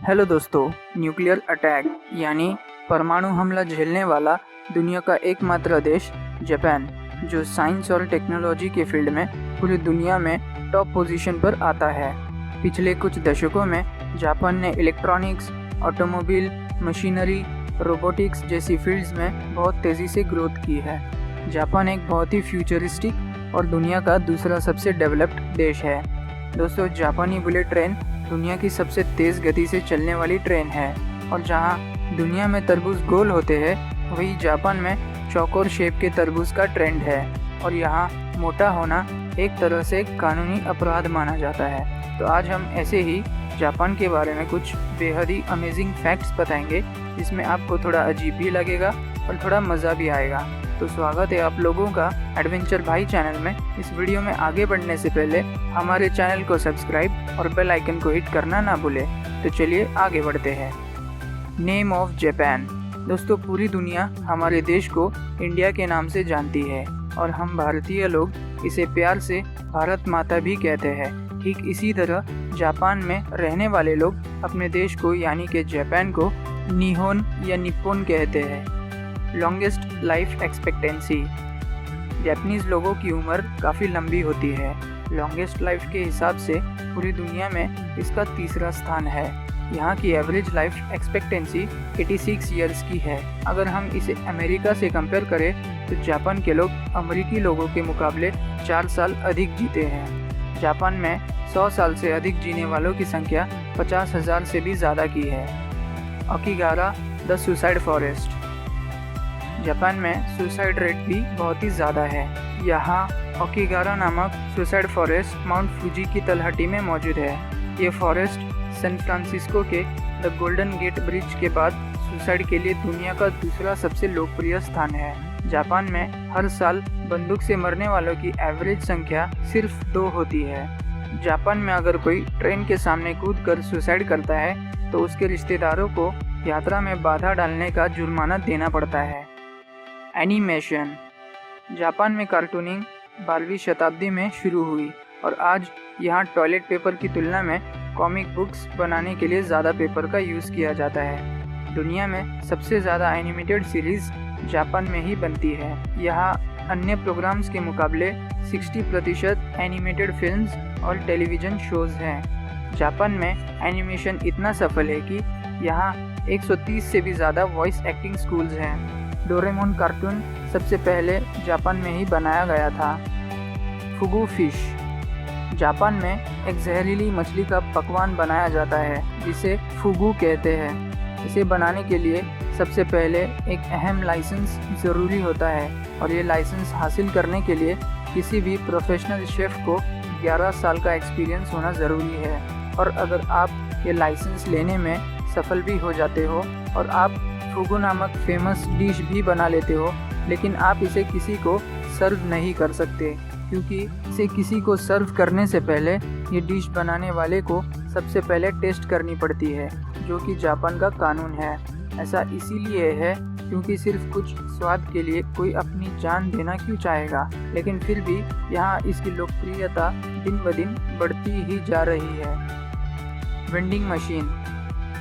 Hello दोस्तों, nuclear attack यानी परमाणु हमला झेलने वाला दुनिया का एकमात्र देश जापान, जो साइंस और टेक्नोलॉजी के फील्ड में पूरी दुनिया में टॉप पोजीशन पर आता है। पिछले कुछ दशकों में जापान ने इलेक्ट्रॉनिक्स, ऑटोमोबाइल, मशीनरी, रोबोटिक्स जैसी फील्ड्स में बहुत तेज़ी से ग्रोथ की है। जापान एक बहुत ही फ्यूचरिस्टिक और दुनिया का दूसरा सबसे डेवलप्ड देश है। दोस्तों, जापानी बुलेट ट्रेन दुनिया की सबसे तेज़ गति से चलने वाली ट्रेन है, और जहां दुनिया में तरबूज गोल होते हैं, वही जापान में चौकोर शेप के तरबूज का ट्रेंड है, और यहां मोटा होना एक तरह से कानूनी अपराध माना जाता है। तो आज हम ऐसे ही जापान के बारे में कुछ बेहद ही अमेजिंग फैक्ट्स बताएंगे, जिसमें आपको थोड़ा अजीब भी लगेगा और थोड़ा मज़ा भी आएगा। तो स्वागत है आप लोगों का एडवेंचर भाई चैनल में। इस वीडियो में आगे बढ़ने से पहले हमारे चैनल को सब्सक्राइब और बेल आइकन को हिट करना ना भूलें। तो चलिए आगे बढ़ते हैं। Name of Japan. दोस्तों, पूरी दुनिया हमारे देश को इंडिया के नाम से जानती है, और हम भारतीय लोग इसे प्यार से भारत माता भी कहते हैं। ठीक इसी तरह जापान में रहने वाले लोग अपने देश को यानी कि जापान को निहोन या निप्पोन कहते हैं। Longest life expectancy. जापानीज़ लोगों की उम्र काफ़ी लंबी होती है। लॉन्गेस्ट लाइफ के हिसाब से पूरी दुनिया में इसका तीसरा स्थान है। यहाँ की एवरेज लाइफ एक्सपेक्टेंसी 86 ईयर्स की है। अगर हम इसे अमेरिका से कंपेयर करें तो जापान के लोग अमेरिकी लोगों के मुकाबले 4 साल अधिक जीते हैं। जापान में 100 साल से अधिक जीने वालों की संख्या 50,000 से भी ज़्यादा की है। ओकिगारा द सुसाइड फॉरेस्ट। जापान में सुसाइड रेट भी बहुत ही ज़्यादा है। यहाँ ओकिगारा नामक सुसाइड फॉरेस्ट माउंट फूजी की तलहटी में मौजूद है। ये फॉरेस्ट सैन फ्रांसिस्को के द गोल्डन गेट ब्रिज के बाद सुसाइड के लिए दुनिया का दूसरा सबसे लोकप्रिय स्थान है। जापान में हर साल बंदूक से मरने वालों की एवरेज संख्या सिर्फ 2 होती है। जापान में अगर कोई ट्रेन के सामने कूदकर सुसाइड करता है तो उसके रिश्तेदारों को यात्रा में बाधा डालने का जुर्माना देना पड़ता है। एनिमेशन। जापान में कार्टूनिंग 12वीं शताब्दी में शुरू हुई, और आज यहाँ टॉयलेट पेपर की तुलना में कॉमिक बुक्स बनाने के लिए ज़्यादा पेपर का यूज़ किया जाता है। दुनिया में सबसे ज़्यादा एनिमेटेड सीरीज़ जापान में ही बनती है। यहाँ अन्य प्रोग्राम्स के मुकाबले 60% एनिमेटेड फिल्म्स और टेलीविज़न शोज़ हैं। जापान में एनिमेशन इतना सफल है कि यहाँ 130 से भी ज़्यादा वॉइस एक्टिंग स्कूल्स हैं। डोरेमोन कार्टून सबसे पहले जापान में ही बनाया गया था। फुगु फिश। जापान में एक जहरीली मछली का पकवान बनाया जाता है, जिसे फुगु कहते हैं। इसे बनाने के लिए सबसे पहले एक अहम लाइसेंस ज़रूरी होता है, और ये लाइसेंस हासिल करने के लिए किसी भी प्रोफेशनल शेफ़ को 11 साल का एक्सपीरियंस होना ज़रूरी है। और अगर आप ये लाइसेंस लेने में सफल भी हो जाते हो और आप फुगु नामक फेमस डिश भी बना लेते हो, लेकिन आप इसे किसी को सर्व नहीं कर सकते, क्योंकि इसे किसी को सर्व करने से पहले ये डिश बनाने वाले को सबसे पहले टेस्ट करनी पड़ती है, जो कि जापान का कानून है। ऐसा इसीलिए है क्योंकि सिर्फ कुछ स्वाद के लिए कोई अपनी जान देना क्यों चाहेगा, लेकिन फिर भी यहाँ इसकी लोकप्रियता दिन ब दिन बढ़ती ही जा रही है। Vending machine.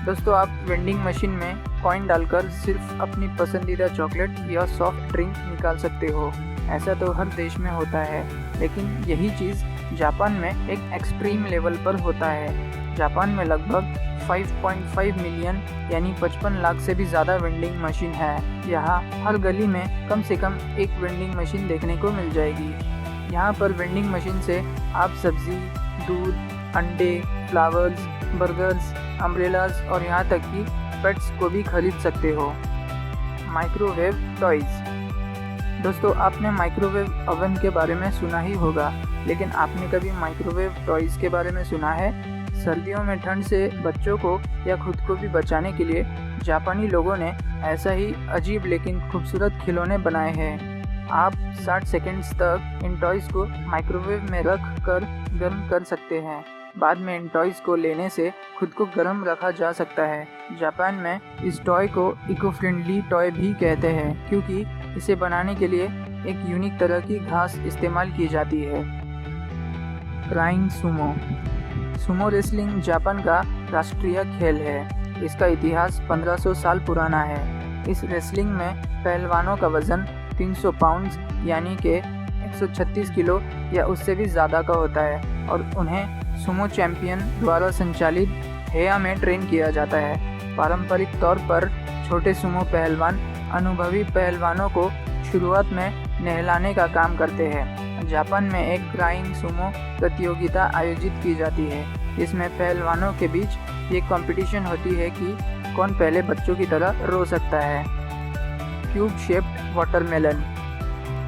दोस्तों, आप वेंडिंग मशीन में कॉइन डालकर सिर्फ अपनी पसंदीदा चॉकलेट या सॉफ्ट ड्रिंक निकाल सकते हो। ऐसा तो हर देश में होता है, लेकिन यही चीज़ जापान में एक एक्सट्रीम लेवल पर होता है। जापान में लगभग 5.5 मिलियन यानी 55 लाख से भी ज़्यादा वेंडिंग मशीन है। यहाँ हर गली में कम से कम एक वेंडिंग मशीन देखने को मिल जाएगी। यहाँ पर वेंडिंग मशीन से आप सब्ज़ी, दूध, अंडे, फ्लावर्स, बर्गर्स, अम्ब्रेलाज और यहाँ तक कि पेट्स को भी खरीद सकते हो। Microwave toys. दोस्तों, आपने माइक्रोवेव ओवन के बारे में सुना ही होगा, लेकिन आपने कभी माइक्रोवेव टॉयज़ के बारे में सुना है? सर्दियों में ठंड से बच्चों को या खुद को भी बचाने के लिए जापानी लोगों ने ऐसा ही अजीब लेकिन खूबसूरत खिलौने बनाए हैं। आप 60 सेकंड्स तक इन टॉयज़ को माइक्रोवेव में रख कर गर्म कर सकते हैं। बाद में इन टॉयज़ को लेने से खुद को गर्म रखा जा सकता है। जापान में इस टॉय को इको फ्रेंडली टॉय भी कहते हैं, क्योंकि इसे बनाने के लिए एक यूनिक तरह की घास इस्तेमाल की जाती है। Crying Sumo. Sumo wrestling Japan का राष्ट्रीय खेल है। इसका इतिहास 1500 साल पुराना है। इस रेसलिंग में पहलवानों का वजन 300 पाउंड्स यानी कि 136 किलो या उससे भी ज़्यादा का होता है और उन्हें सुमो चैंपियन द्वारा संचालित हेया में ट्रेन किया जाता है। पारंपरिक तौर पर छोटे सुमो पहलवान अनुभवी पहलवानों को शुरुआत में नहलाने का काम करते हैं। जापान में एक ग्राइंग सुमो प्रतियोगिता आयोजित की जाती है। इसमें पहलवानों के बीच ये कंपटीशन होती है कि कौन पहले बच्चों की तरह रो सकता है। Cube shaped watermelon.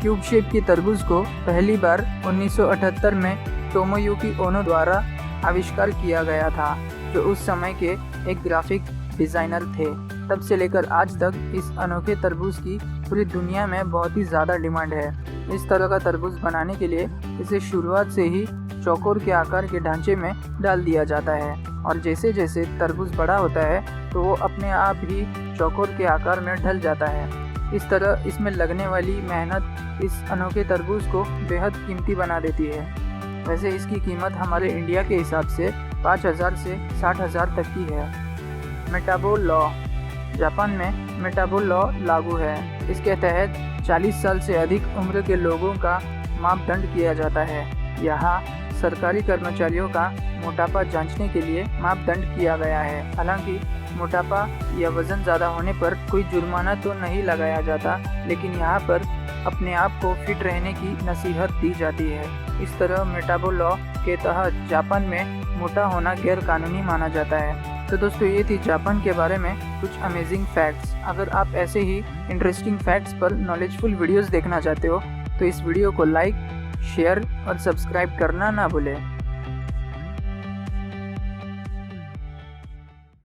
Cube shape की तरबूज को पहली बार 1978 में टोमोयुकी ओनो द्वारा आविष्कार किया गया था, जो उस समय के एक ग्राफिक डिज़ाइनर थे। तब से लेकर आज तक इस अनोखे तरबूज की पूरी दुनिया में बहुत ही ज़्यादा डिमांड है। इस तरह का तरबूज बनाने के लिए इसे शुरुआत से ही चौकोर के आकार के ढांचे में डाल दिया जाता है और जैसे जैसे तरबूज बड़ा होता है तो वो अपने आप ही चौकोर के आकार में ढल जाता है। इस तरह इसमें लगने वाली मेहनत इस अनोखे तरबूज को बेहद कीमती बना देती है। वैसे इसकी कीमत हमारे इंडिया के हिसाब से 5,000 से 60,000 तक की है। मेटाबो लॉ। जापान में मेटाबो लॉ लागू है। इसके तहत 40 साल से अधिक उम्र के लोगों का मापदंड किया जाता है। यहाँ सरकारी कर्मचारियों का मोटापा जांचने के लिए मापदंड किया गया है। हालांकि मोटापा या वज़न ज़्यादा होने पर कोई जुर्माना तो नहीं लगाया जाता, लेकिन यहाँ पर अपने आप को फिट रहने की नसीहत दी जाती है। इस तरह मेटाबो लॉ के तहत जापान में मोटा होना गैर कानूनी माना जाता है। तो दोस्तों, ये थी जापान के बारे में कुछ अमेजिंग फैक्ट्स। अगर आप ऐसे ही इंटरेस्टिंग फैक्ट्स पर नॉलेजफुल वीडियोस देखना चाहते हो तो इस वीडियो को लाइक, शेयर और सब्सक्राइब करना ना भूलें।